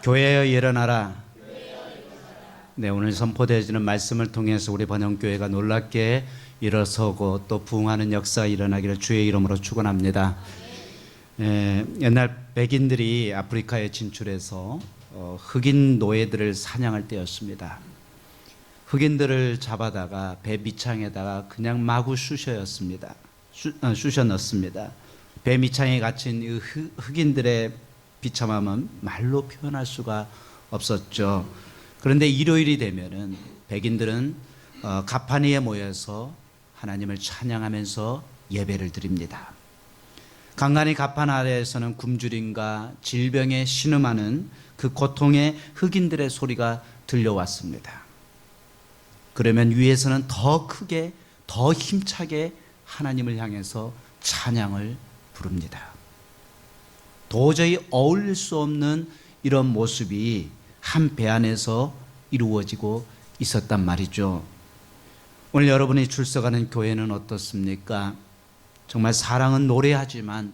교회여 일어나라. 네, 오늘 선포되어지는 말씀을 통해서 우리 번영교회가 놀랍게 일어서고 또 부흥하는 역사가 일어나기를 주의 이름으로 축원합니다. 옛날 백인들이 아프리카에 진출해서 흑인 노예들을 사냥할 때였습니다. 흑인들을 잡아다가 배 밑창에다가 그냥 마구 쑤셔였습니다. 쑤셔 넣습니다. 배 밑창에 갇힌 이 흑인들의 비참함은 말로 표현할 수가 없었죠. 그런데 일요일이 되면은 백인들은 가판 위에 모여서 하나님을 찬양하면서 예배를 드립니다. 간간히 가판 아래에서는 굶주림과 질병에 신음하는 그 고통의 흑인들의 소리가 들려왔습니다. 그러면 위에서는 더 크게 더 힘차게 하나님을 향해서 찬양을 부릅니다. 도저히 어울릴 수 없는 이런 모습이 한 배 안에서 이루어지고 있었단 말이죠. 오늘 여러분이 출석하는 교회는 어떻습니까? 정말 사랑은 노래하지만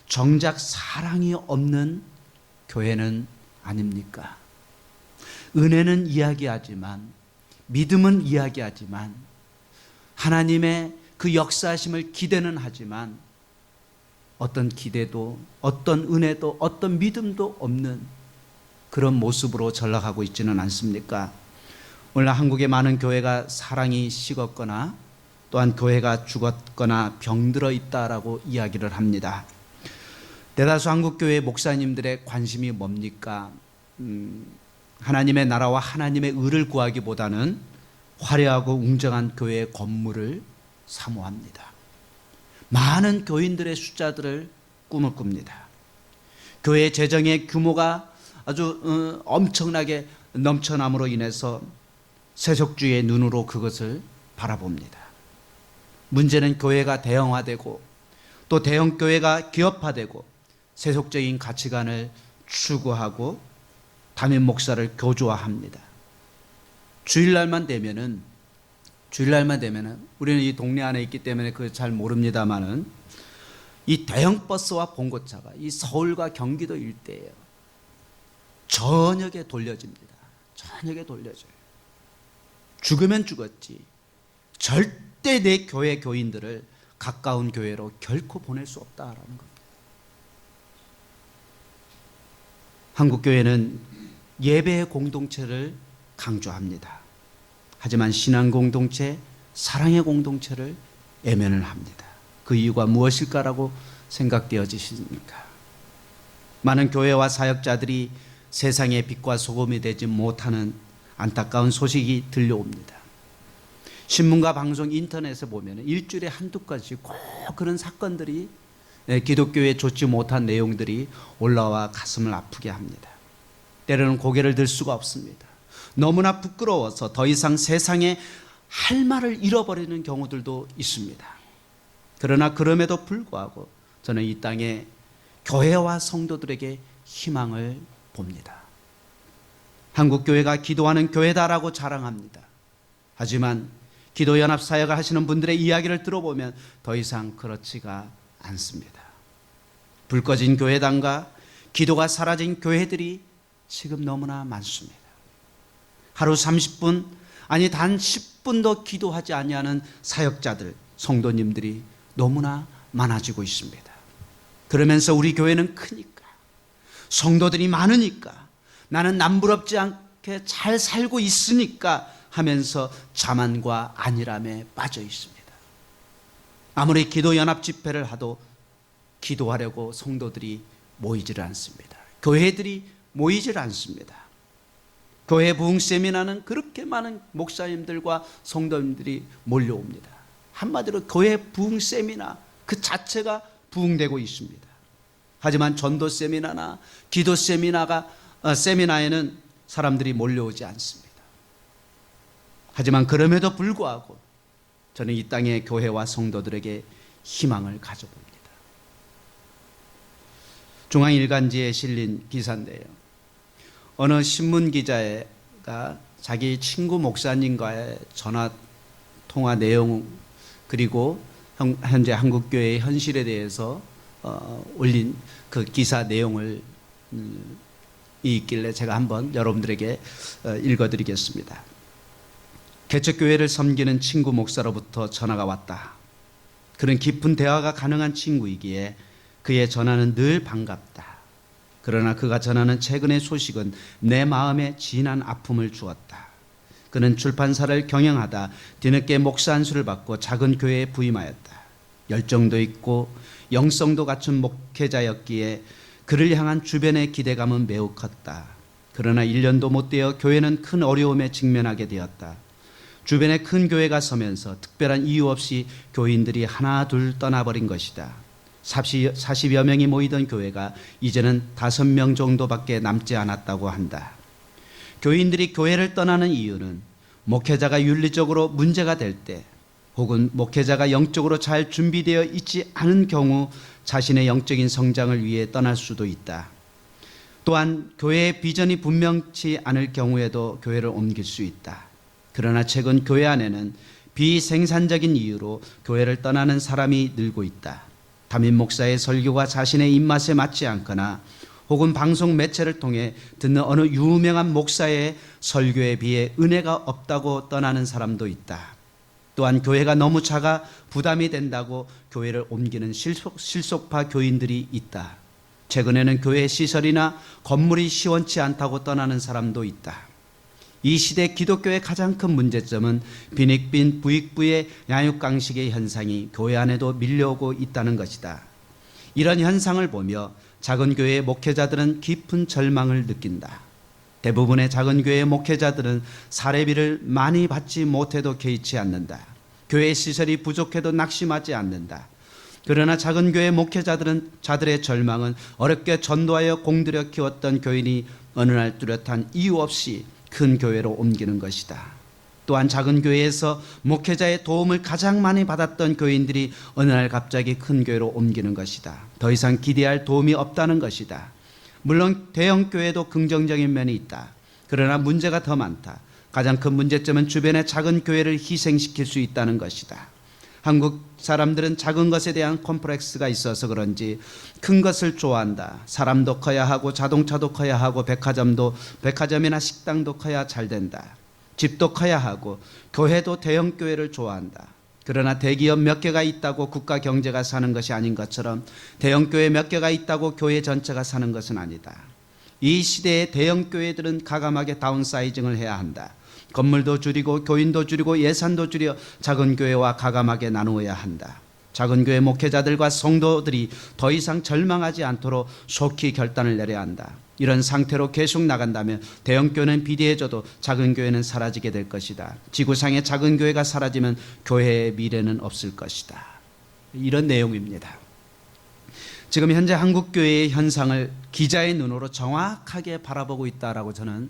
정작 사랑이 없는 교회는 아닙니까? 은혜는 이야기하지만, 믿음은 이야기하지만, 하나님의 그 역사하심을 기대는 하지만 어떤 기대도, 어떤 은혜도, 어떤 믿음도 없는 그런 모습으로 전락하고 있지는 않습니까? 오늘 한국의 많은 교회가 사랑이 식었거나 또한 교회가 죽었거나 병들어 있다라고 이야기를 합니다. 대다수 한국교회 목사님들의 관심이 뭡니까? 하나님의 나라와 하나님의 의를 구하기보다는 화려하고 웅장한 교회의 건물을 사모합니다. 많은 교인들의 숫자들을 꿈을 꿉니다. 교회 재정의 규모가 아주 엄청나게 넘쳐남으로 인해서 세속주의의 눈으로 그것을 바라봅니다. 문제는 교회가 대형화되고 또 대형교회가 기업화되고 세속적인 가치관을 추구하고 담임 목사를 교조화합니다. 주일날만 되면은 우리는 이 동네 안에 있기 때문에 그걸 잘 모릅니다만은 이 대형 버스와 봉고차가 이 서울과 경기도 일대에요. 저녁에 돌려집니다. 저녁에 돌려져요. 죽으면 죽었지 절대 내 교회 교인들을 가까운 교회로 결코 보낼 수 없다라는 겁니다. 한국교회는 예배의 공동체를 강조합니다. 하지만 신앙 공동체, 사랑의 공동체를 외면을 합니다. 그 이유가 무엇일까라고 생각되어지십니까? 많은 교회와 사역자들이 세상의 빛과 소금이 되지 못하는 안타까운 소식이 들려옵니다. 신문과 방송, 인터넷에 보면 일주일에 한두 건씩 꼭 그런 사건들이, 기독교에 좋지 못한 내용들이 올라와 가슴을 아프게 합니다. 때로는 고개를 들 수가 없습니다. 너무나 부끄러워서 더 이상 세상에 할 말을 잃어버리는 경우들도 있습니다. 그러나 그럼에도 불구하고 저는 이 땅에 교회와 성도들에게 희망을 봅니다. 한국교회가 기도하는 교회다라고 자랑합니다. 하지만 기도연합 사역을 하시는 분들의 이야기를 들어보면 더 이상 그렇지가 않습니다. 불 꺼진 교회당과 기도가 사라진 교회들이 지금 너무나 많습니다. 하루 30분, 아니 단 10분도 기도하지 아니하는 사역자들, 성도님들이 너무나 많아지고 있습니다. 그러면서 우리 교회는 크니까, 성도들이 많으니까, 나는 남부럽지 않게 잘 살고 있으니까 하면서 자만과 안일함에 빠져 있습니다. 아무리 기도연합 집회를 하도 기도하려고 성도들이 모이질 않습니다. 교회들이 모이질 않습니다. 교회 부흥 세미나는 그렇게 많은 목사님들과 성도님들이 몰려옵니다. 한마디로 교회 부흥 세미나 그 자체가 부흥되고 있습니다. 하지만 전도 세미나나 기도 세미나에는 사람들이 몰려오지 않습니다. 하지만 그럼에도 불구하고 저는 이 땅의 교회와 성도들에게 희망을 가져봅니다. 중앙일간지에 실린 기사인데요. 어느 신문 기자가 자기 친구 목사님과의 전화 통화 내용, 그리고 현재 한국교회의 현실에 대해서 올린 그 기사 내용을 있길래 제가 한번 여러분들에게 읽어드리겠습니다. 개척교회를 섬기는 친구 목사로부터 전화가 왔다. 그는 깊은 대화가 가능한 친구이기에 그의 전화는 늘 반갑다. 그러나 그가 전하는 최근의 소식은 내 마음에 진한 아픔을 주었다. 그는 출판사를 경영하다 뒤늦게 목사 안수를 받고 작은 교회에 부임하였다. 열정도 있고 영성도 갖춘 목회자였기에 그를 향한 주변의 기대감은 매우 컸다. 그러나 1년도 못 되어 교회는 큰 어려움에 직면하게 되었다. 주변에 큰 교회가 서면서 특별한 이유 없이 교인들이 하나 둘 떠나버린 것이다. 40여 명이 모이던 교회가 이제는 5명 정도밖에 남지 않았다고 한다. 교인들이 교회를 떠나는 이유는 목회자가 윤리적으로 문제가 될 때, 혹은 목회자가 영적으로 잘 준비되어 있지 않은 경우 자신의 영적인 성장을 위해 떠날 수도 있다. 또한 교회의 비전이 분명치 않을 경우에도 교회를 옮길 수 있다. 그러나 최근 교회 안에는 비생산적인 이유로 교회를 떠나는 사람이 늘고 있다. 담임 목사의 설교가 자신의 입맛에 맞지 않거나 혹은 방송 매체를 통해 듣는 어느 유명한 목사의 설교에 비해 은혜가 없다고 떠나는 사람도 있다. 또한 교회가 너무 작아 부담이 된다고 교회를 옮기는 실속파 교인들이 있다. 최근에는 교회 시설이나 건물이 시원치 않다고 떠나는 사람도 있다. 이 시대 기독교의 가장 큰 문제점은 빈익빈 부익부의 양육강식의 현상이 교회 안에도 밀려오고 있다는 것이다. 이런 현상을 보며 작은 교회의 목회자들은 깊은 절망을 느낀다. 대부분의 작은 교회의 목회자들은 사례비를 많이 받지 못해도 개의치 않는다. 교회 시설이 부족해도 낙심하지 않는다. 그러나 작은 교회 자들의 절망은 어렵게 전도하여 공들여 키웠던 교인이 어느 날 뚜렷한 이유 없이 큰 교회로 옮기는 것이다. 또한 작은 교회에서 목회자의 도움을 가장 많이 받았던 교인들이 어느 날 갑자기 큰 교회로 옮기는 것이다. 더 이상 기대할 도움이 없다는 것이다. 물론 대형 교회도 긍정적인 면이 있다. 그러나 문제가 더 많다. 가장 큰 문제점은 주변의 작은 교회를 희생시킬 수 있다는 것이다. 한국 사람들은 작은 것에 대한 콤플렉스가 있어서 그런지 큰 것을 좋아한다. 사람도 커야 하고 자동차도 커야 하고 백화점이나 식당도 커야 잘 된다. 집도 커야 하고 교회도 대형 교회를 좋아한다. 그러나 대기업 몇 개가 있다고 국가 경제가 사는 것이 아닌 것처럼 대형 교회 몇 개가 있다고 교회 전체가 사는 것은 아니다. 이 시대의 대형 교회들은 가감하게 다운사이징을 해야 한다. 건물도 줄이고 교인도 줄이고 예산도 줄여 작은 교회와 가감하게 나누어야 한다. 작은 교회 목회자들과 성도들이 더 이상 절망하지 않도록 속히 결단을 내려야 한다. 이런 상태로 계속 나간다면 대형 교회는 비대해져도 작은 교회는 사라지게 될 것이다. 지구상의 작은 교회가 사라지면 교회의 미래는 없을 것이다. 이런 내용입니다. 지금 현재 한국 교회의 현상을 기자의 눈으로 정확하게 바라보고 있다라고 저는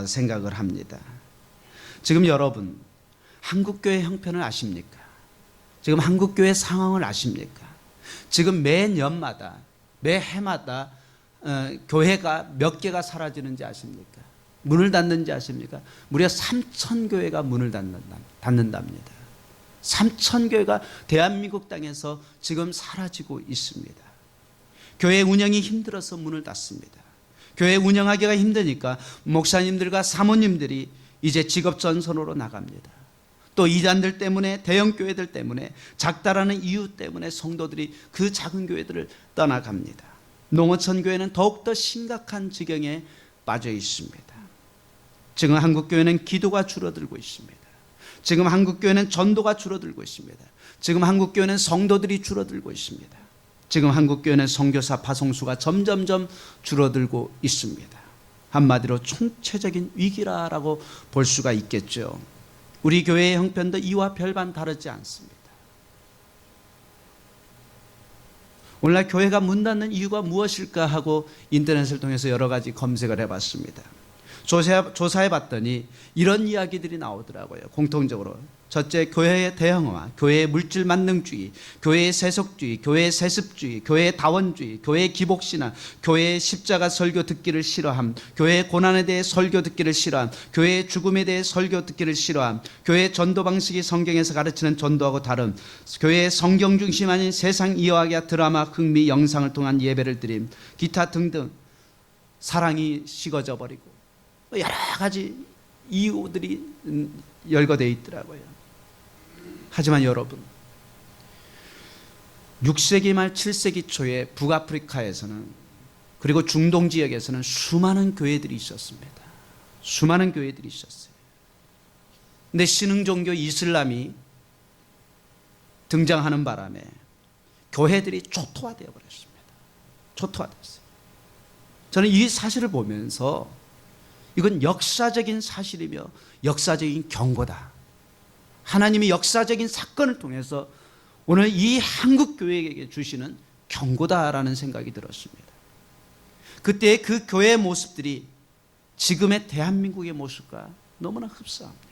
생각을 합니다. 지금 여러분 한국교회 형편을 아십니까? 지금 한국교회 상황을 아십니까? 지금 매 년마다 매 해마다 교회가 몇 개가 사라지는지 아십니까? 문을 닫는지 아십니까? 무려 3,000교회가 문을 닫는답니다. 3,000교회가 대한민국 땅에서 지금 사라지고 있습니다. 교회 운영이 힘들어서 문을 닫습니다. 교회 운영하기가 힘드니까 목사님들과 사모님들이 이제 직업전선으로 나갑니다. 또 이단들 때문에 대형 교회들 때문에 작다라는 이유 때문에 성도들이 그 작은 교회들을 떠나갑니다. 농어촌 교회는 더욱더 심각한 지경에 빠져 있습니다. 지금 한국교회는 기도가 줄어들고 있습니다. 지금 한국교회는 전도가 줄어들고 있습니다. 지금 한국교회는 성도들이 줄어들고 있습니다. 지금 한국교회는 선교사 파송수가 점점점 줄어들고 있습니다. 한마디로 총체적인 위기라고 볼 수가 있겠죠. 우리 교회의 형편도 이와 별반 다르지 않습니다. 오늘날 교회가 문 닫는 이유가 무엇일까 하고 인터넷을 통해서 여러 가지 검색을 해봤습니다. 조사해봤더니 이런 이야기들이 나오더라고요. 공통적으로 첫째, 교회의 대형화, 교회의 물질 만능주의, 교회의 세속주의, 교회의 세습주의, 교회의 다원주의, 교회의 기복신앙, 교회의 십자가 설교 듣기를 싫어함, 교회의 고난에 대해 설교 듣기를 싫어함, 교회의 죽음에 대해 설교 듣기를 싫어함, 교회의 전도 방식이 성경에서 가르치는 전도하고 다름, 교회의 성경 중심 아닌 세상 이야기와 드라마, 흥미, 영상을 통한 예배를 드림, 기타 등등 사랑이 식어져 버리고 여러 가지 이유들이 열거되어 있더라고요. 하지만 여러분, 6세기 말 7세기 초에 북아프리카에서는, 그리고 중동 지역에서는 수많은 교회들이 있었습니다. 수많은 교회들이 있었어요. 근데 신흥 종교 이슬람이 등장하는 바람에 교회들이 초토화되어 버렸습니다. 초토화됐어요. 저는 이 사실을 보면서 이건 역사적인 사실이며 역사적인 경고다. 하나님이 역사적인 사건을 통해서 오늘 이 한국 교회에게 주시는 경고다라는 생각이 들었습니다. 그때 그 교회의 모습들이 지금의 대한민국의 모습과 너무나 흡사합니다.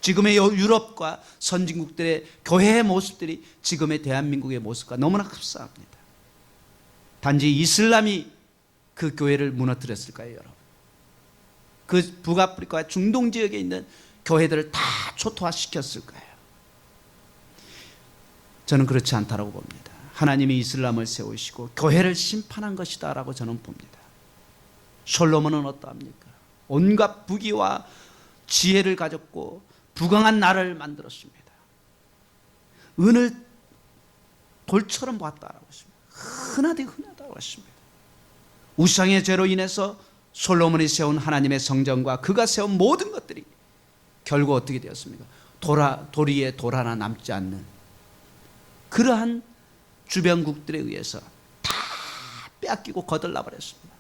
지금의 유럽과 선진국들의 교회의 모습들이 지금의 대한민국의 모습과 너무나 흡사합니다. 단지 이슬람이 그 교회를 무너뜨렸을까요, 여러분? 그 북아프리카 중동 지역에 있는 교회들을 다 초토화시켰을까요? 저는 그렇지 않다고 봅니다. 하나님이 이슬람을 세우시고 교회를 심판한 것이다 라고 저는 봅니다. 솔로몬은 어떠합니까? 온갖 부귀와 지혜를 가졌고 부강한 나라를 만들었습니다. 은을 돌처럼 보았다라고 했습니다. 흔하다고 했습니다. 우상의 죄로 인해서 솔로몬이 세운 하나님의 성전과 그가 세운 모든 것들이 결국 어떻게 되었습니까? 돌 위에 돌 하나 남지 않는 그러한 주변국들에 의해서 다 빼앗기고 거들나 버렸습니다.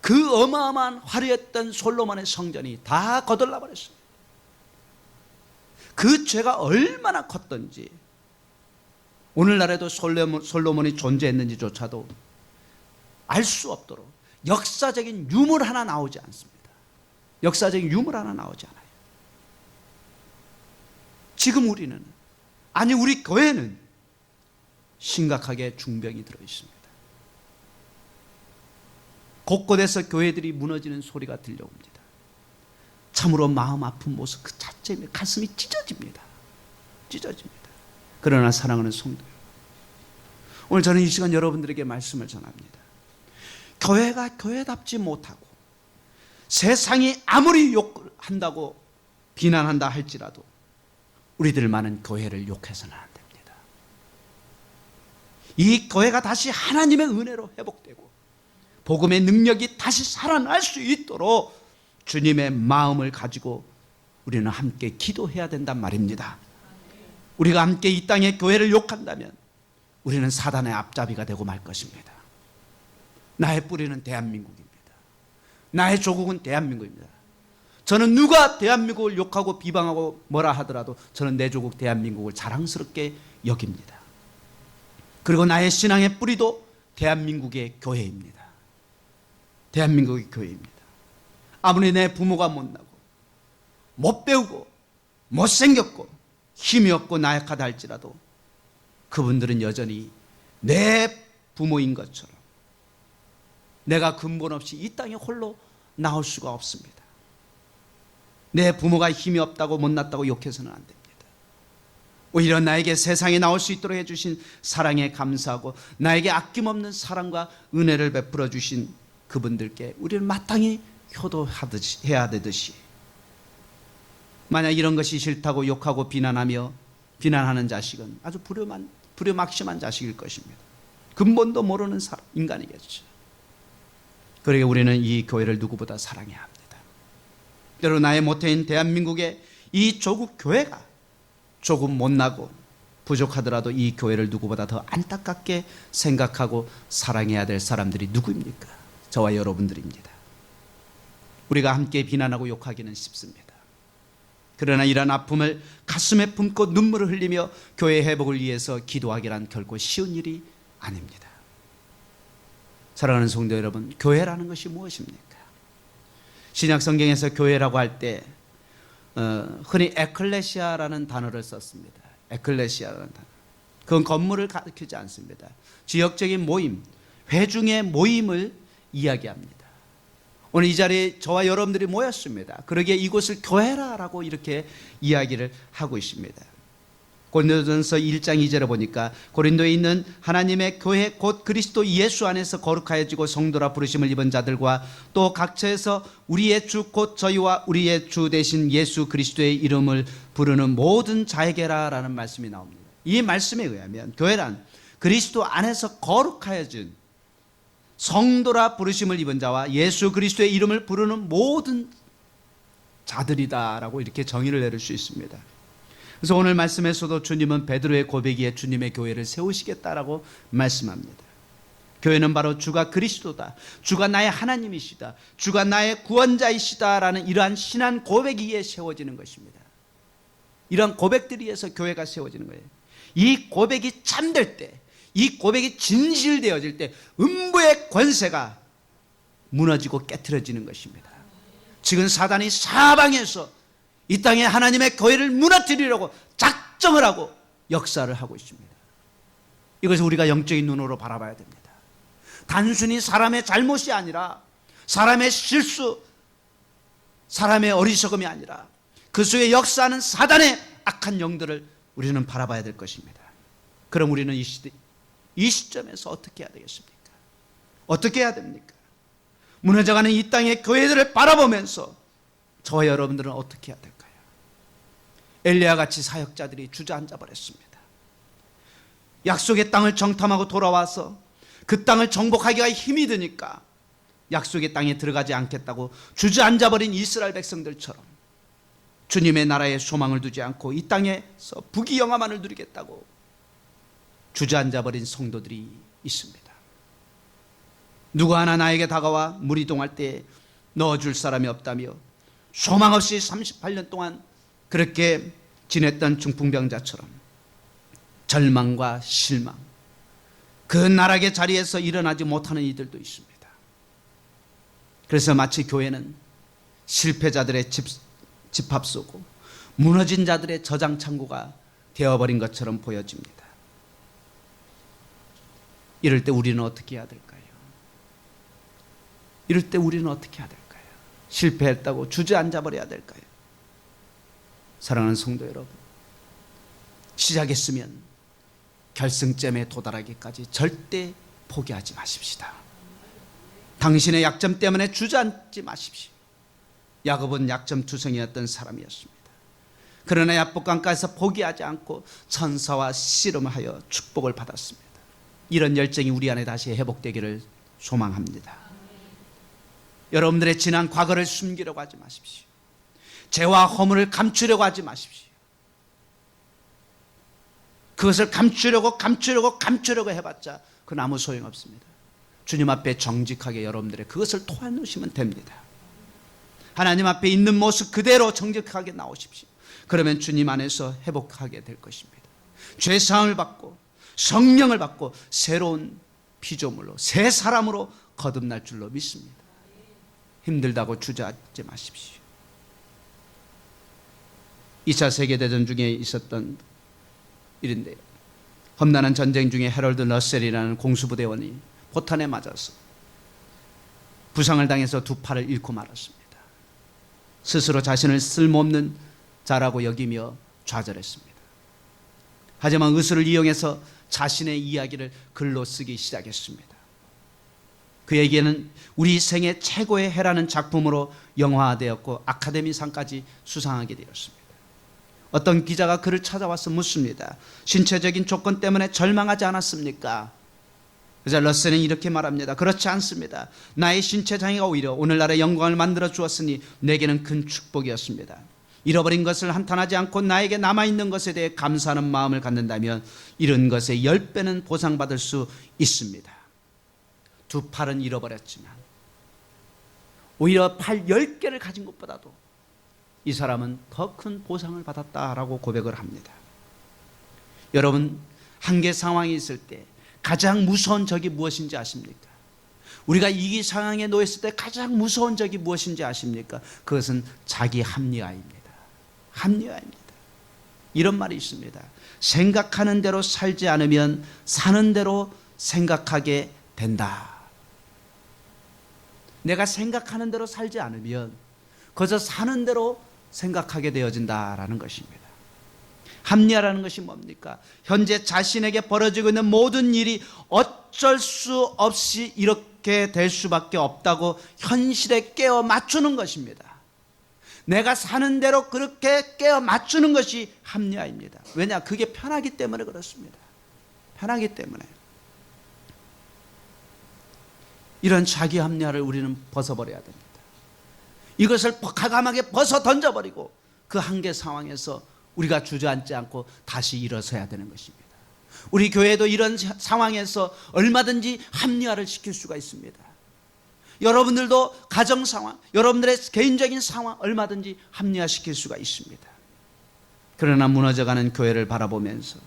그 어마어마한 화려했던 솔로몬의 성전이 다 거들나 버렸습니다. 그 죄가 얼마나 컸던지, 오늘날에도 솔로몬이 존재했는지조차도 알 수 없도록 역사적인 유물 하나 나오지 않습니다. 역사적인 유물 하나 나오지 않아요. 지금 우리는, 아니 우리 교회는 심각하게 중병이 들어 있습니다. 곳곳에서 교회들이 무너지는 소리가 들려옵니다. 참으로 마음 아픈 모습 그 자체에 가슴이 찢어집니다. 그러나 사랑하는 성도, 오늘 저는 이 시간 여러분들에게 말씀을 전합니다. 교회가 교회답지 못하고 세상이 아무리 욕한다고 비난한다 할지라도 우리들만은 교회를 욕해서는 안 됩니다. 이 교회가 다시 하나님의 은혜로 회복되고 복음의 능력이 다시 살아날 수 있도록 주님의 마음을 가지고 우리는 함께 기도해야 된단 말입니다. 우리가 함께 이 땅의 교회를 욕한다면 우리는 사단의 앞잡이가 되고 말 것입니다. 나의 뿌리는 대한민국입니다. 나의 조국은 대한민국입니다. 저는 누가 대한민국을 욕하고 비방하고 뭐라 하더라도 저는 내 조국 대한민국을 자랑스럽게 여깁니다. 그리고 나의 신앙의 뿌리도 대한민국의 교회입니다. 대한민국의 교회입니다. 아무리 내 부모가 못나고 못 배우고 못생겼고 힘이 없고 나약하다 할지라도 그분들은 여전히 내 부모인 것처럼 내가 근본 없이 이 땅에 홀로 나올 수가 없습니다. 내 부모가 힘이 없다고 못났다고 욕해서는 안 됩니다. 오히려 나에게 세상에 나올 수 있도록 해주신 사랑에 감사하고 나에게 아낌없는 사랑과 은혜를 베풀어 주신 그분들께 우리는 마땅히 효도해야 되듯이, 만약 이런 것이 싫다고 욕하고 비난하는 자식은 아주 불효막심한 자식일 것입니다. 근본도 모르는 인간이겠죠. 그러기에 우리는 이 교회를 누구보다 사랑해야 합니다. 때로 나의 모태인 대한민국의 이 조국 교회가 조금 못나고 부족하더라도 이 교회를 누구보다 더 안타깝게 생각하고 사랑해야 될 사람들이 누구입니까? 저와 여러분들입니다. 우리가 함께 비난하고 욕하기는 쉽습니다. 그러나 이런 아픔을 가슴에 품고 눈물을 흘리며 교회 회복을 위해서 기도하기란 결코 쉬운 일이 아닙니다. 사랑하는 성도 여러분, 교회라는 것이 무엇입니까? 신약 성경에서 교회라고 할 때 흔히 에클레시아라는 단어를 썼습니다. 에클레시아라는 단어. 그건 건물을 가리키지 않습니다. 지역적인 모임, 회중의 모임을 이야기합니다. 오늘 이 자리에 저와 여러분들이 모였습니다. 그러기에 이곳을 교회라고 이렇게 이야기를 하고 있습니다. 고린도전서 1장 2절에 보니까 고린도에 있는 하나님의 교회 곧 그리스도 예수 안에서 거룩하여지고 성도라 부르심을 입은 자들과 또 각처에서 우리의 주 곧 저희와 우리의 주 되신 예수 그리스도의 이름을 부르는 모든 자에게라 라는 말씀이 나옵니다. 이 말씀에 의하면 교회란 그리스도 안에서 거룩하여진 성도라 부르심을 입은 자와 예수 그리스도의 이름을 부르는 모든 자들이다라고 이렇게 정의를 내릴 수 있습니다. 그래서 오늘 말씀에서도 주님은 베드로의 고백이에 주님의 교회를 세우시겠다라고 말씀합니다. 교회는 바로 주가 그리스도다, 주가 나의 하나님이시다, 주가 나의 구원자이시다라는 이러한 신앙 고백 위에 세워지는 것입니다. 이러한 고백들에 의해서 교회가 세워지는 거예요. 이 고백이 참될 때, 이 고백이 진실되어질 때 음부의 권세가 무너지고 깨트려지는 것입니다. 지금 사단이 사방에서 이 땅에 하나님의 교회를 무너뜨리려고 작정을 하고 역사를 하고 있습니다. 이것을 우리가 영적인 눈으로 바라봐야 됩니다. 단순히 사람의 잘못이 아니라, 사람의 실수, 사람의 어리석음이 아니라 그 속에 역사하는 사단의 악한 영들을 우리는 바라봐야 될 것입니다. 그럼 우리는 이 시점에서 어떻게 해야 되겠습니까? 어떻게 해야 됩니까? 무너져가는 이 땅의 교회들을 바라보면서 저와 여러분들은 어떻게 해야 될까요? 엘리야 같이 사역자들이 주저앉아 버렸습니다. 약속의 땅을 정탐하고 돌아와서 그 땅을 정복하기가 힘이 드니까 약속의 땅에 들어가지 않겠다고 주저앉아 버린 이스라엘 백성들처럼 주님의 나라에 소망을 두지 않고 이 땅에서 부귀영화만을 누리겠다고 주저앉아 버린 성도들이 있습니다. 누구 하나 나에게 다가와 무리동할 때 넣어줄 사람이 없다며 소망 없이 38년 동안 그렇게 지냈던 중풍병자처럼 절망과 실망, 그 나락의 자리에서 일어나지 못하는 이들도 있습니다. 그래서 마치 교회는 실패자들의 집합소고 무너진 자들의 저장 창고가 되어버린 것처럼 보여집니다. 이럴 때 우리는 어떻게 해야 될까요? 이럴 때 우리는 어떻게 해야 될까요? 실패했다고 주저앉아 버려야 될까요? 사랑하는 성도 여러분, 시작했으면 결승점에 도달하기까지 절대 포기하지 마십시다. 당신의 약점 때문에 주저앉지 마십시오. 야곱은 약점 투성이었던 사람이었습니다. 그러나 야복강가에서 포기하지 않고 천사와 씨름하여 축복을 받았습니다. 이런 열정이 우리 안에 다시 회복되기를 소망합니다. 여러분들의 지난 과거를 숨기려고 하지 마십시오. 죄와 허물을 감추려고 하지 마십시오. 그것을 감추려고 해봤자 그건 아무 소용없습니다. 주님 앞에 정직하게 여러분들의 그것을 토해놓으시면 됩니다. 하나님 앞에 있는 모습 그대로 정직하게 나오십시오. 그러면 주님 안에서 회복하게 될 것입니다. 죄사함을 받고 성령을 받고 새로운 피조물로 새 사람으로 거듭날 줄로 믿습니다. 힘들다고 주저앉지 마십시오. 2차 세계대전 중에 있었던 일인데요, 험난한 전쟁 중에 해럴드 러셀이라는 공수부대원이 포탄에 맞아서 부상을 당해서 두 팔을 잃고 말았습니다. 스스로 자신을 쓸모없는 자라고 여기며 좌절했습니다. 하지만 의술을 이용해서 자신의 이야기를 글로 쓰기 시작했습니다. 그에게는 우리 생애 최고의 해라는 작품으로 영화화되었고 아카데미상까지 수상하게 되었습니다. 어떤 기자가 그를 찾아와서 묻습니다. 신체적인 조건 때문에 절망하지 않았습니까? 그래서 러셀은 이렇게 말합니다. 그렇지 않습니다. 나의 신체 장애가 오히려 오늘날의 영광을 만들어 주었으니 내게는 큰 축복이었습니다. 잃어버린 것을 한탄하지 않고 나에게 남아있는 것에 대해 감사하는 마음을 갖는다면 이런 것에 10배는 보상받을 수 있습니다. 두 팔은 잃어버렸지만 오히려 팔 10개를 가진 것보다도 이 사람은 더 큰 보상을 받았다라고 고백을 합니다. 여러분, 한계 상황이 있을 때 가장 무서운 적이 무엇인지 아십니까? 우리가 위기 상황에 놓였을 때 가장 무서운 적이 무엇인지 아십니까? 그것은 자기 합리화입니다. 합리화입니다. 이런 말이 있습니다. 생각하는 대로 살지 않으면 사는 대로 생각하게 된다. 내가 생각하는 대로 살지 않으면 그저 사는 대로 생각하게 되어진다라는 것입니다. 합리화라는 것이 뭡니까? 현재 자신에게 벌어지고 있는 모든 일이 어쩔 수 없이 이렇게 될 수밖에 없다고 현실에 깨어 맞추는 것입니다. 내가 사는 대로 그렇게 깨어 맞추는 것이 합리화입니다. 왜냐? 그게 편하기 때문에 그렇습니다. 편하기 때문에. 이런 자기 합리화를 우리는 벗어버려야 됩니다. 이것을 과감하게 벗어 던져버리고 그 한계 상황에서 우리가 주저앉지 않고 다시 일어서야 되는 것입니다. 우리 교회도 이런 상황에서 얼마든지 합리화를 시킬 수가 있습니다. 여러분들도 가정 상황, 여러분들의 개인적인 상황 얼마든지 합리화시킬 수가 있습니다. 그러나 무너져가는 교회를 바라보면서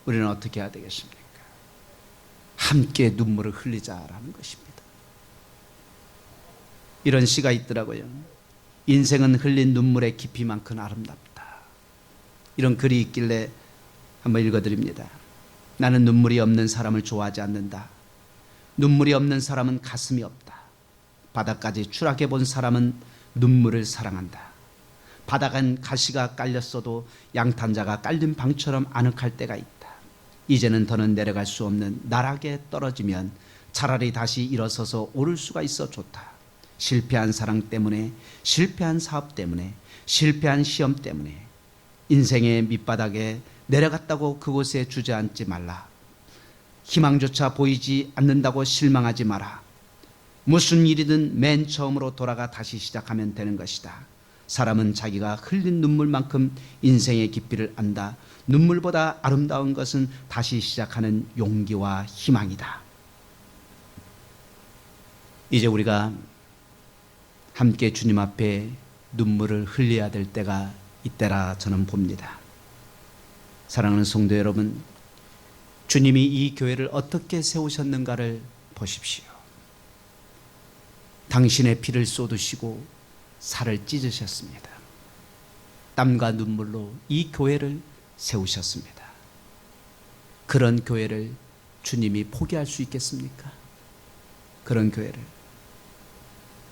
우리는 어떻게 해야 되겠습니까? 함께 눈물을 흘리자라는 것입니다. 이런 시가 있더라고요. 인생은 흘린 눈물의 깊이만큼 아름답다. 이런 글이 있길래 한번 읽어드립니다. 나는 눈물이 없는 사람을 좋아하지 않는다. 눈물이 없는 사람은 가슴이 없다. 바다까지 추락해 본 사람은 눈물을 사랑한다. 바닥엔 가시가 깔렸어도 양탄자가 깔린 방처럼 아늑할 때가 있다. 이제는 더는 내려갈 수 없는 나락에 떨어지면 차라리 다시 일어서서 오를 수가 있어 좋다. 실패한 사랑 때문에, 실패한 사업 때문에, 실패한 시험 때문에 인생의 밑바닥에 내려갔다고 그곳에 주저앉지 말라. 희망조차 보이지 않는다고 실망하지 마라. 무슨 일이든 맨 처음으로 돌아가 다시 시작하면 되는 것이다. 사람은 자기가 흘린 눈물만큼 인생의 깊이를 안다. 눈물보다 아름다운 것은 다시 시작하는 용기와 희망이다. 이제 우리가 함께 주님 앞에 눈물을 흘려야 될 때가 이때라 저는 봅니다. 사랑하는 성도 여러분, 주님이 이 교회를 어떻게 세우셨는가를 보십시오. 당신의 피를 쏟으시고 살을 찢으셨습니다. 땀과 눈물로 이 교회를 세우셨습니다. 그런 교회를 주님이 포기할 수 있겠습니까? 그런 교회를.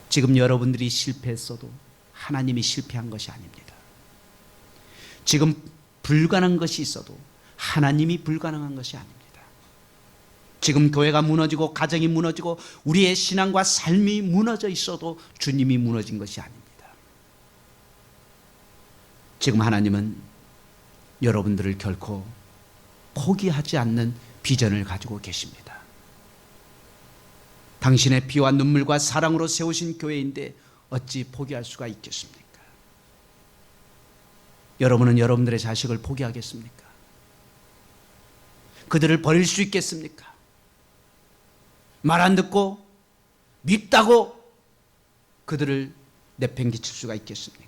지금 여러분들이 실패했어도 하나님이 실패한 것이 아닙니다. 지금 불가능한 것이 있어도 하나님이 불가능한 것이 아닙니다. 지금 교회가 무너지고 가정이 무너지고 우리의 신앙과 삶이 무너져 있어도 주님이 무너진 것이 아닙니다. 지금 하나님은 여러분들을 결코 포기하지 않는 비전을 가지고 계십니다. 당신의 피와 눈물과 사랑으로 세우신 교회인데 어찌 포기할 수가 있겠습니까? 여러분은 여러분들의 자식을 포기하겠습니까? 그들을 버릴 수 있겠습니까? 말 안 듣고 밉다고 그들을 내팽개칠 수가 있겠습니까?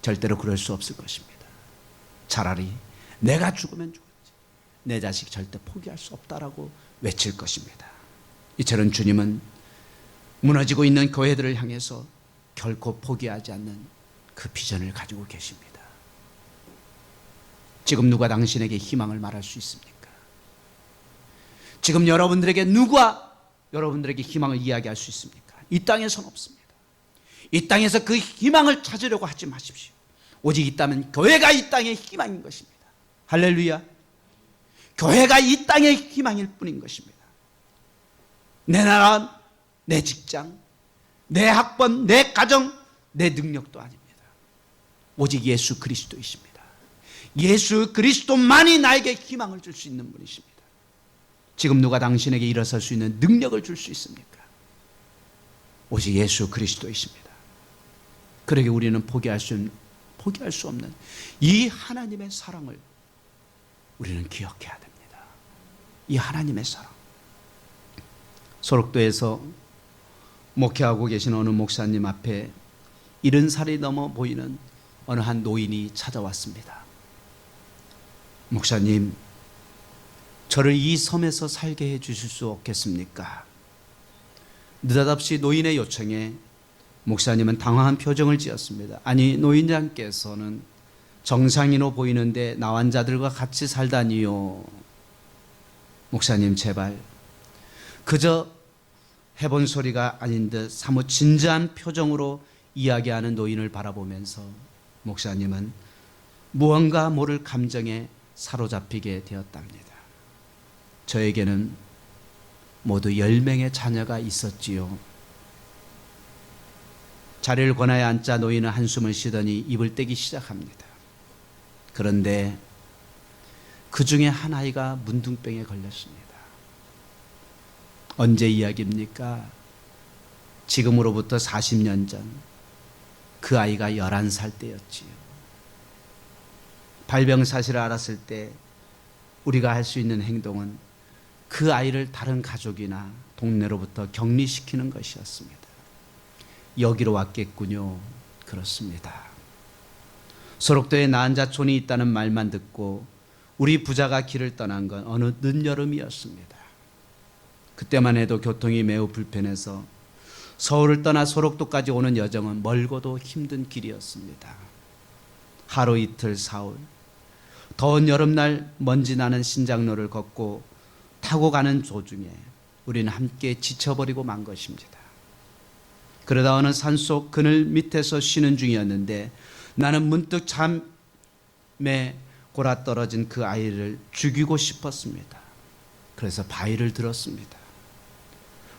절대로 그럴 수 없을 것입니다. 차라리 내가 죽으면 죽었지 내 자식 절대 포기할 수 없다라고 외칠 것입니다. 이처럼 주님은 무너지고 있는 교회들을 향해서 결코 포기하지 않는 그 비전을 가지고 계십니다. 지금 누가 당신에게 희망을 말할 수 있습니까? 지금 여러분들에게 누가 여러분들에게 희망을 이야기할 수 있습니까? 이 땅에서는 없습니다. 이 땅에서 그 희망을 찾으려고 하지 마십시오. 오직 있다면 교회가 이 땅의 희망인 것입니다. 할렐루야. 교회가 이 땅의 희망일 뿐인 것입니다. 내 나라, 내 직장, 내 학번, 내 가정, 내 능력도 아닙니다. 오직 예수 그리스도이십니다. 예수 그리스도만이 나에게 희망을 줄 수 있는 분이십니다. 지금 누가 당신에게 일어설 수 있는 능력을 줄 수 있습니까? 오직 예수 그리스도이십니다. 그러게 우리는 포기할 수 없는 이 하나님의 사랑을 우리는 기억해야 됩니다. 이 하나님의 사랑. 소록도에서 목회하고 계신 어느 목사님 앞에 70살이 넘어 보이는 어느 한 노인이 찾아왔습니다. 목사님, 저를 이 섬에서 살게 해 주실 수 없겠습니까? 느닷없이 노인의 요청에 목사님은 당황한 표정을 지었습니다. 아니, 노인장께서는 정상인으로 보이는데 나환자들과 같이 살다니요. 목사님, 제발. 그저 해본 소리가 아닌 듯 사뭇 진지한 표정으로 이야기하는 노인을 바라보면서 목사님은 무언가 모를 감정에 사로잡히게 되었답니다. 저에게는 모두 10명의 자녀가 있었지요. 자리를 권하여 앉자 노인은 한숨을 쉬더니 입을 떼기 시작합니다. 그런데 그 중에 한 아이가 문둥병에 걸렸습니다. 언제 이야기입니까? 지금으로부터 40년 전 그 아이가 11살 때였지요. 발병 사실을 알았을 때 우리가 할 수 있는 행동은 그 아이를 다른 가족이나 동네로부터 격리시키는 것이었습니다. 여기로 왔겠군요. 그렇습니다. 소록도에 나한자촌이 있다는 말만 듣고 우리 부자가 길을 떠난 건 어느 늦여름이었습니다. 그때만 해도 교통이 매우 불편해서 서울을 떠나 소록도까지 오는 여정은 멀고도 힘든 길이었습니다. 하루 이틀 사흘, 더운 여름날 먼지 나는 신장로를 걷고 타고 가는 도중에 우리는 함께 지쳐버리고 만 것입니다. 그러다 어느 산속 그늘 밑에서 쉬는 중이었는데 나는 문득 잠에 골아떨어진 그 아이를 죽이고 싶었습니다. 그래서 바위를 들었습니다.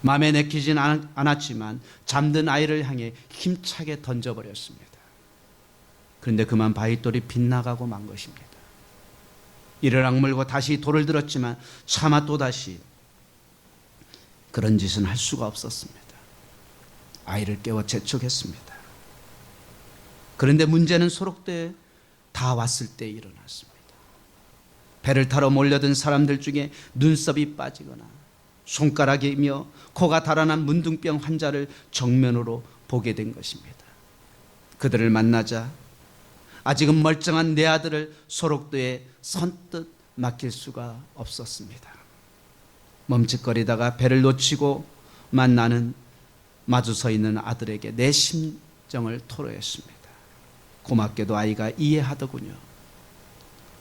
마음에 내키진 않았지만 잠든 아이를 향해 힘차게 던져버렸습니다. 그런데 그만 바위돌이 빗나가고 만 것입니다. 이를 악물고 다시 돌을 들었지만 차마 또다시 그런 짓은 할 수가 없었습니다. 아이를 깨워 재촉했습니다. 그런데 문제는 소록도에 다 왔을 때 일어났습니다. 배를 타러 몰려든 사람들 중에 눈썹이 빠지거나 손가락이며 코가 달아난 문둥병 환자를 정면으로 보게 된 것입니다. 그들을 만나자 아직은 멀쩡한 내 아들을 소록도에 선뜻 맡길 수가 없었습니다. 멈칫거리다가 배를 놓치고만 나는 마주 서 있는 아들에게 내 심정을 토로했습니다. 고맙게도 아이가 이해하더군요.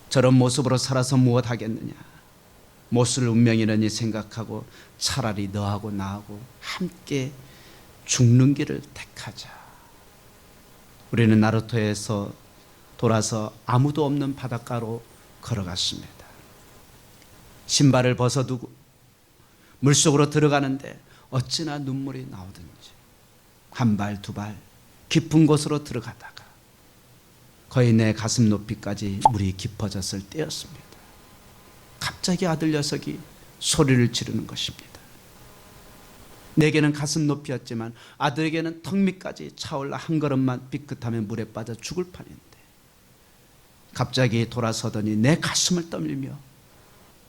저런 모습으로 살아서 무엇 하겠느냐. 못쓸 운명이라니 생각하고 차라리 너하고 나하고 함께 죽는 길을 택하자. 우리는 나루토에서 돌아서 아무도 없는 바닷가로 걸어갔습니다. 신발을 벗어두고 물속으로 들어가는데 어찌나 눈물이 나오든지 한 발 두 발 깊은 곳으로 들어가다가 거의 내 가슴 높이까지 물이 깊어졌을 때였습니다. 갑자기 아들 녀석이 소리를 지르는 것입니다. 내게는 가슴 높이였지만 아들에게는 턱 밑까지 차올라 한 걸음만 삐끗하면 물에 빠져 죽을 판인데 갑자기 돌아서더니 내 가슴을 떠밀며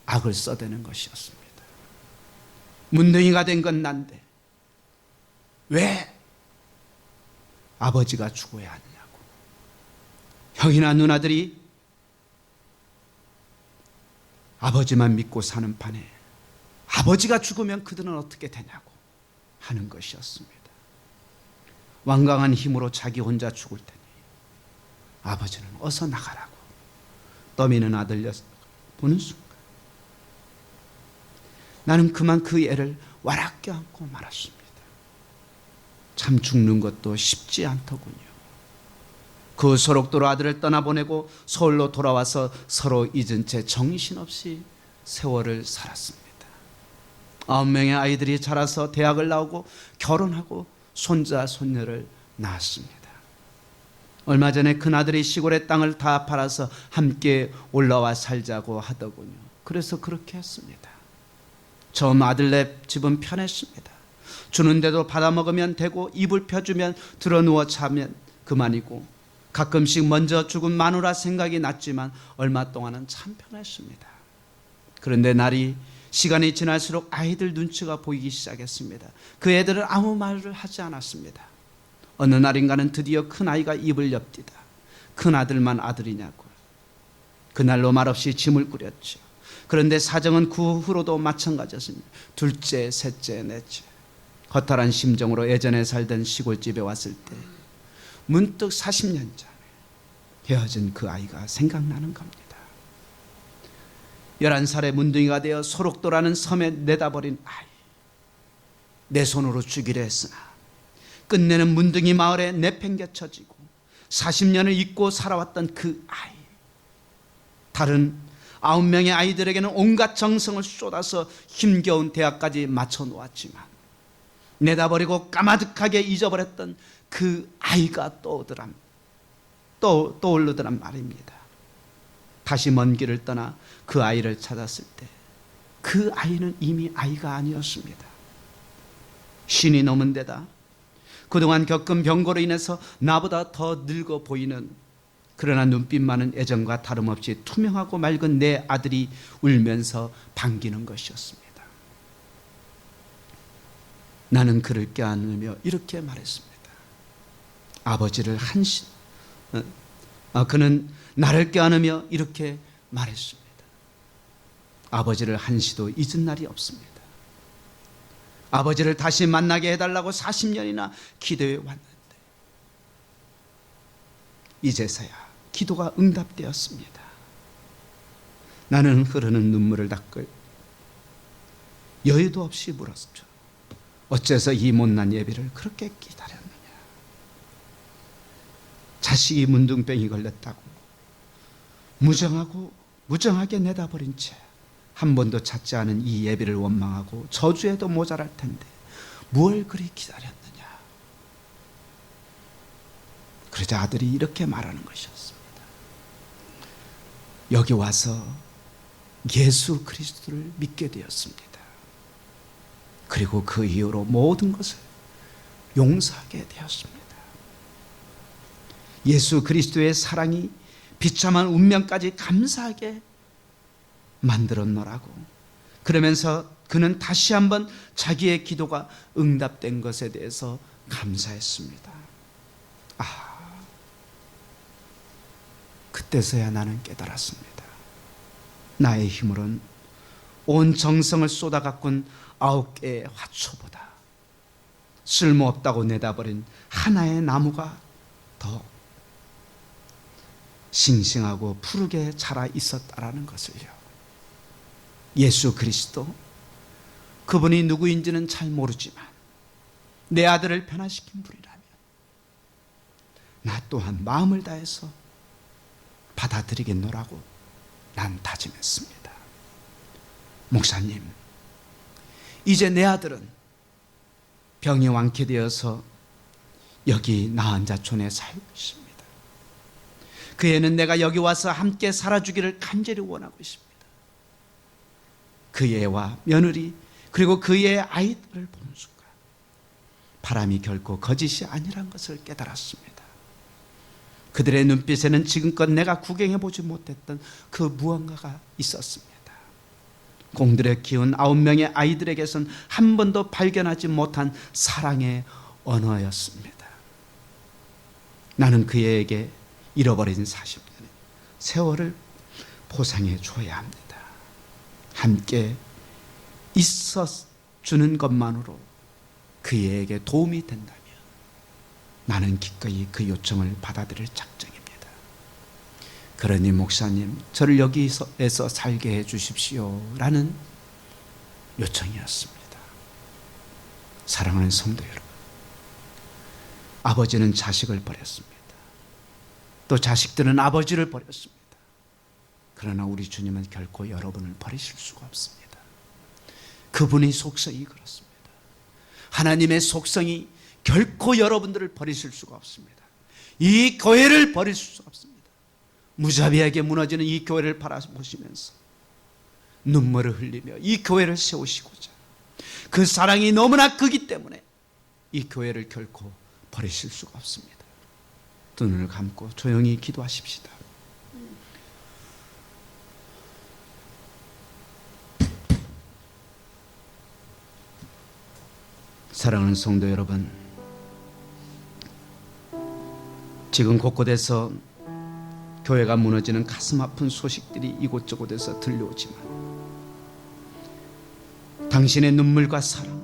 악을 써대는 것이었습니다. 문둥이가 된 건 난데 왜 아버지가 죽어야 하느냐고. 형이나 누나들이 아버지만 믿고 사는 판에 아버지가 죽으면 그들은 어떻게 되냐고 하는 것이었습니다. 완강한 힘으로 자기 혼자 죽을 테니 아버지는 어서 나가라고 떠미는 아들 녀석 보는 순간 나는 그만 그 애를 와락 껴안고 말았습니다. 참 죽는 것도 쉽지 않더군요. 그 소록도로 아들을 떠나보내고 서울로 돌아와서 서로 잊은 채 정신없이 세월을 살았습니다. 9명의 아이들이 자라서 대학을 나오고 결혼하고 손자 손녀를 낳았습니다. 얼마 전에 큰아들이 시골의 땅을 다 팔아서 함께 올라와 살자고 하더군요. 그래서 그렇게 했습니다. 처음 아들네 집은 편했습니다. 주는데도 받아먹으면 되고 이불 펴주면 들어누워 자면 그만이고 가끔씩 먼저 죽은 마누라 생각이 났지만 얼마 동안은 참 편했습니다. 그런데 시간이 지날수록 아이들 눈치가 보이기 시작했습니다. 그 애들은 아무 말을 하지 않았습니다. 어느 날인가는 드디어 큰아이가 입을 엽디다. 큰아들만 아들이냐고. 그날로 말없이 짐을 꾸렸죠. 그런데 사정은 그 후로도 마찬가지였습니다. 둘째, 셋째, 넷째. 허탈한 심정으로 예전에 살던 시골집에 왔을 때 문득 40년 전에 헤어진 그 아이가 생각나는 겁니다. 11살의 문둥이가 되어 소록도라는 섬에 내다버린 아이. 내 손으로 죽이려 했으나 끝내는 문둥이 마을에 내팽개쳐지고 40년을 잊고 살아왔던 그 아이. 다른 9명의 아이들에게는 온갖 정성을 쏟아서 힘겨운 대학까지 맞춰 놓았지만 내다버리고 까마득하게 잊어버렸던 그 아이가 떠오르더란 말입니다. 다시 먼 길을 떠나 그 아이를 찾았을 때 그 아이는 이미 아이가 아니었습니다. 신이 넘은 데다 그동안 겪은 병고로 인해서 나보다 더 늙어 보이는, 그러나 눈빛만은 예전과 다름없이 투명하고 맑은 내 아들이 울면서 반기는 것이었습니다. 나는 그를 껴안으며 이렇게 말했습니다. 그는 나를 껴안으며 이렇게 말했습니다. 아버지를 한시도 잊은 날이 없습니다. 아버지를 다시 만나게 해달라고 40년이나 기도해 왔는데 이제서야 기도가 응답되었습니다. 나는 흐르는 눈물을 닦을 여유도 없이 물었죠. 어째서 이 못난 예비를 그렇게 기다렸느냐. 자식이 문둥병이 걸렸다고 무정하게 내다버린 채 한 번도 찾지 않은 이 예비를 원망하고 저주해도 모자랄 텐데 뭘 그리 기다렸느냐. 그러자 아들이 이렇게 말하는 것이었습니다. 여기 와서 예수 그리스도를 믿게 되었습니다. 그리고 그 이후로 모든 것을 용서하게 되었습니다. 예수 그리스도의 사랑이 비참한 운명까지 감사하게 만들었노라고. 그러면서 그는 다시 한번 자기의 기도가 응답된 것에 대해서 감사했습니다. 그때서야 나는 깨달았습니다. 나의 힘으로는 온 정성을 쏟아 가꾼 9개의 화초보다 쓸모없다고 내다버린 하나의 나무가 더 싱싱하고 푸르게 자라 있었다라는 것을요. 예수 그리스도, 그분이 누구인지는 잘 모르지만 내 아들을 변화시킨 분이라면 나 또한 마음을 다해서 받아들이겠노라고 난 다짐했습니다. 목사님, 이제 내 아들은 병이 완쾌되어서 여기 나한자촌에 살고 있습니다. 그 애는 내가 여기 와서 함께 살아주기를 간절히 원하고 있습니다. 그 애와 며느리 그리고 그 애의 아이들을 보는 순간 바람이 결코 거짓이 아니란 것을 깨달았습니다. 그들의 눈빛에는 지금껏 내가 구경해보지 못했던 그 무언가가 있었습니다. 공들여 키운 9명의 아이들에게선 한 번도 발견하지 못한 사랑의 언어였습니다. 나는 그 애에게 잃어버린 40년의 세월을 보상해 줘야 합니다. 함께 있어주는 것만으로 그 애에게 도움이 된다면 나는 기꺼이 그 요청을 받아들일 작정입니다. 그러니 목사님, 저를 여기에서 살게 해 주십시오 라는 요청이었습니다. 사랑하는 성도 여러분, 아버지는 자식을 버렸습니다. 또 자식들은 아버지를 버렸습니다. 그러나 우리 주님은 결코 여러분을 버리실 수가 없습니다. 그분의 속성이 그렇습니다. 하나님의 속성이 결코 여러분들을 버리실 수가 없습니다. 이 교회를 버릴 수가 없습니다. 무자비하게 무너지는 이 교회를 바라보시면서 눈물을 흘리며 이 교회를 세우시고자 그 사랑이 너무나 크기 때문에 이 교회를 결코 버리실 수가 없습니다. 두 눈을 감고 조용히 기도하십시다. 사랑하는 성도 여러분, 지금 곳곳에서 교회가 무너지는 가슴 아픈 소식들이 이곳저곳에서 들려오지만 당신의 눈물과 사랑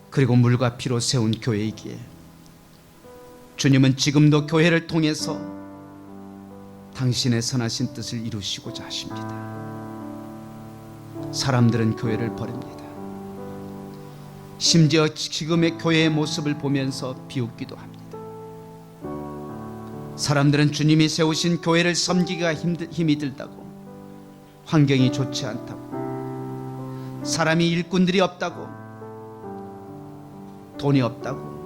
그리고 물과 피로 세운 교회이기에 주님은 지금도 교회를 통해서 당신의 선하신 뜻을 이루시고자 하십니다. 사람들은 교회를 버립니다. 심지어 지금의 교회의 모습을 보면서 비웃기도 합니다. 사람들은 주님이 세우신 교회를 섬기기가 힘이 들다고, 환경이 좋지 않다고, 사람이 일꾼들이 없다고, 돈이 없다고,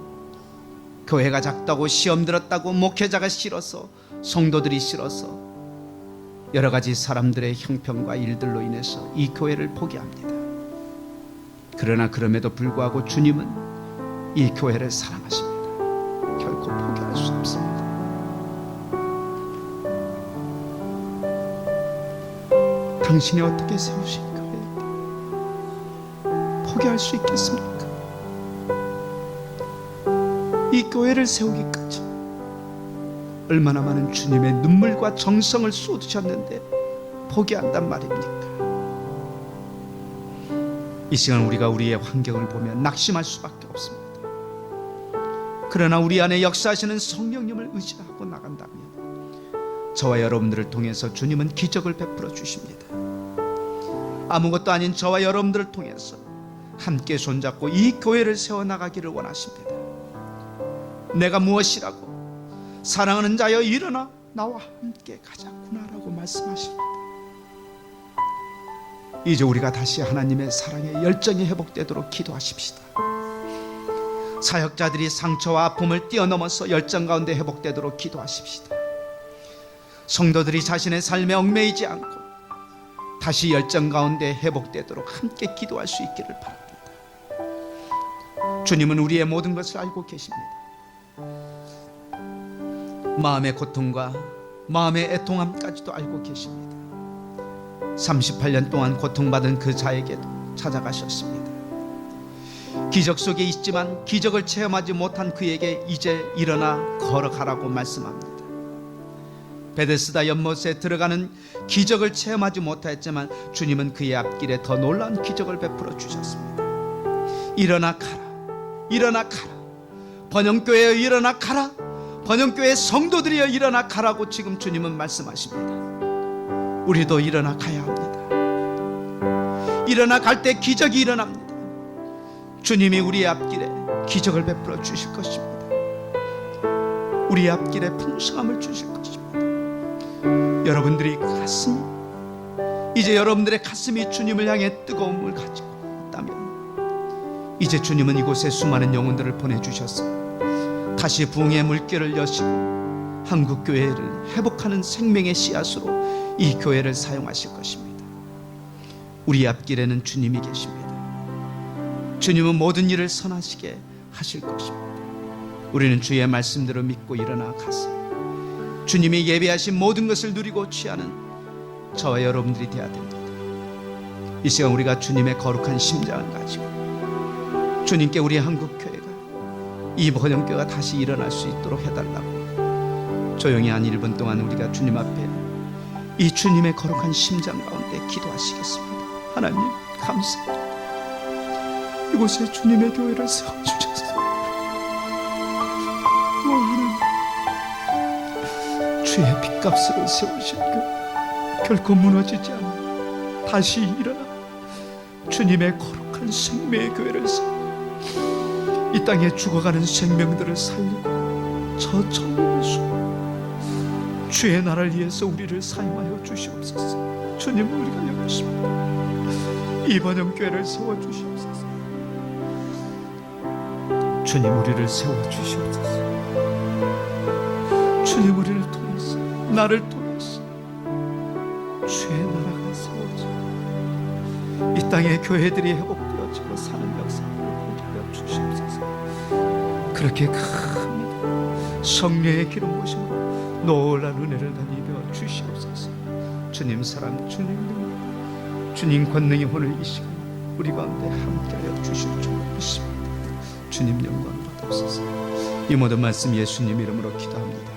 교회가 작다고, 시험 들었다고, 목회자가 싫어서, 성도들이 싫어서, 여러 가지 사람들의 형편과 일들로 인해서 이 교회를 포기합니다. 그러나 그럼에도 불구하고 주님은 이 교회를 사랑하십니다. 결코 포기할 수 없습니다. 당신이 어떻게 세우신 교회 포기할 수 있겠습니까? 이 교회를 세우기까지 얼마나 많은 주님의 눈물과 정성을 쏟으셨는데 포기한단 말입니까? 이 시간 우리가 우리의 환경을 보면 낙심할 수밖에 없습니다. 그러나 우리 안에 역사하시는 성령님을 의지하고 나간다면 저와 여러분들을 통해서 주님은 기적을 베풀어 주십니다. 아무것도 아닌 저와 여러분들을 통해서 함께 손잡고 이 교회를 세워나가기를 원하십니다. 내가 무엇이라고, 사랑하는 자여 일어나 나와 함께 가자꾸나라고 말씀하십니다. 이제 우리가 다시 하나님의 사랑의 열정이 회복되도록 기도하십시다. 사역자들이 상처와 아픔을 뛰어넘어서 열정 가운데 회복되도록 기도하십시다. 성도들이 자신의 삶에 얽매이지 않고 다시 열정 가운데 회복되도록 함께 기도할 수 있기를 바랍니다. 주님은 우리의 모든 것을 알고 계십니다. 마음의 고통과 마음의 애통함까지도 알고 계십니다. 38년 동안 고통받은 그 자에게도 찾아가셨습니다. 기적 속에 있지만 기적을 체험하지 못한 그에게 이제 일어나 걸어가라고 말씀합니다. 베데스다 연못에 들어가는 기적을 체험하지 못했지만 주님은 그의 앞길에 더 놀라운 기적을 베풀어 주셨습니다. 일어나 가라, 일어나 가라, 번영교회여 일어나 가라, 번영교회 성도들이여 일어나 가라고 지금 주님은 말씀하십니다. 우리도 일어나 가야 합니다. 일어나 갈 때 기적이 일어납니다. 주님이 우리의 앞길에 기적을 베풀어 주실 것입니다. 우리의 앞길에 풍성함을 주실 것입니다. 여러분들이 가슴이, 이제 여러분들의 가슴이 주님을 향해 뜨거움을 가지고 있다면 이제 주님은 이곳에 수많은 영혼들을 보내주셔서 다시 부흥의 물결을 여시고 한국교회를 회복하는 생명의 씨앗으로 이 교회를 사용하실 것입니다. 우리 앞길에는 주님이 계십니다. 주님은 모든 일을 선하시게 하실 것입니다. 우리는 주의 말씀대로 믿고 일어나 가서 주님이 예비하신 모든 것을 누리고 취하는 저와 여러분들이 되어야 됩니다. 이 시간 우리가 주님의 거룩한 심장을 가지고 주님께 우리 한국교회가, 이 번영교회가 다시 일어날 수 있도록 해달라고 조용히 한 1분 동안 우리가 주님 앞에 이 주님의 거룩한 심장 가운데 기도하시겠습니다. 하나님 감사합니다. 이곳에 주님의 교회를 세워주셔서 하나님, 주의 핏값으로 세우신 교회 결코 무너지지 않는 다시 일어나 주님의 거룩한 생명의 교회를 세워 이 땅에 죽어가는 생명들을 살리고 저 천국에서 주의 나라를 위해서 우리를 사용하여 주시옵소서. 주님, 우리가 여기 있습니다. 이 번영교회를 세워주시옵소서. 주님, 우리를 세워주시옵소서. 주님, 우리를 통해서, 나를 통해서 주의 나라가 세워져 이 땅에 교회들이 회복되어지고 사는 역사를 보게 주시옵소서. 그렇게 큽니다. 성령의 기름 부으심으로 놀란 은혜를 다 입어 주시옵소서. 주님 사랑, 주님 능력, 주님 권능이 오늘 이 시간 우리 가운데 함께하여 주실 줄 믿습니다. 주님 영광 받옵소서. 이 모든 말씀 예수님 이름으로 기도합니다.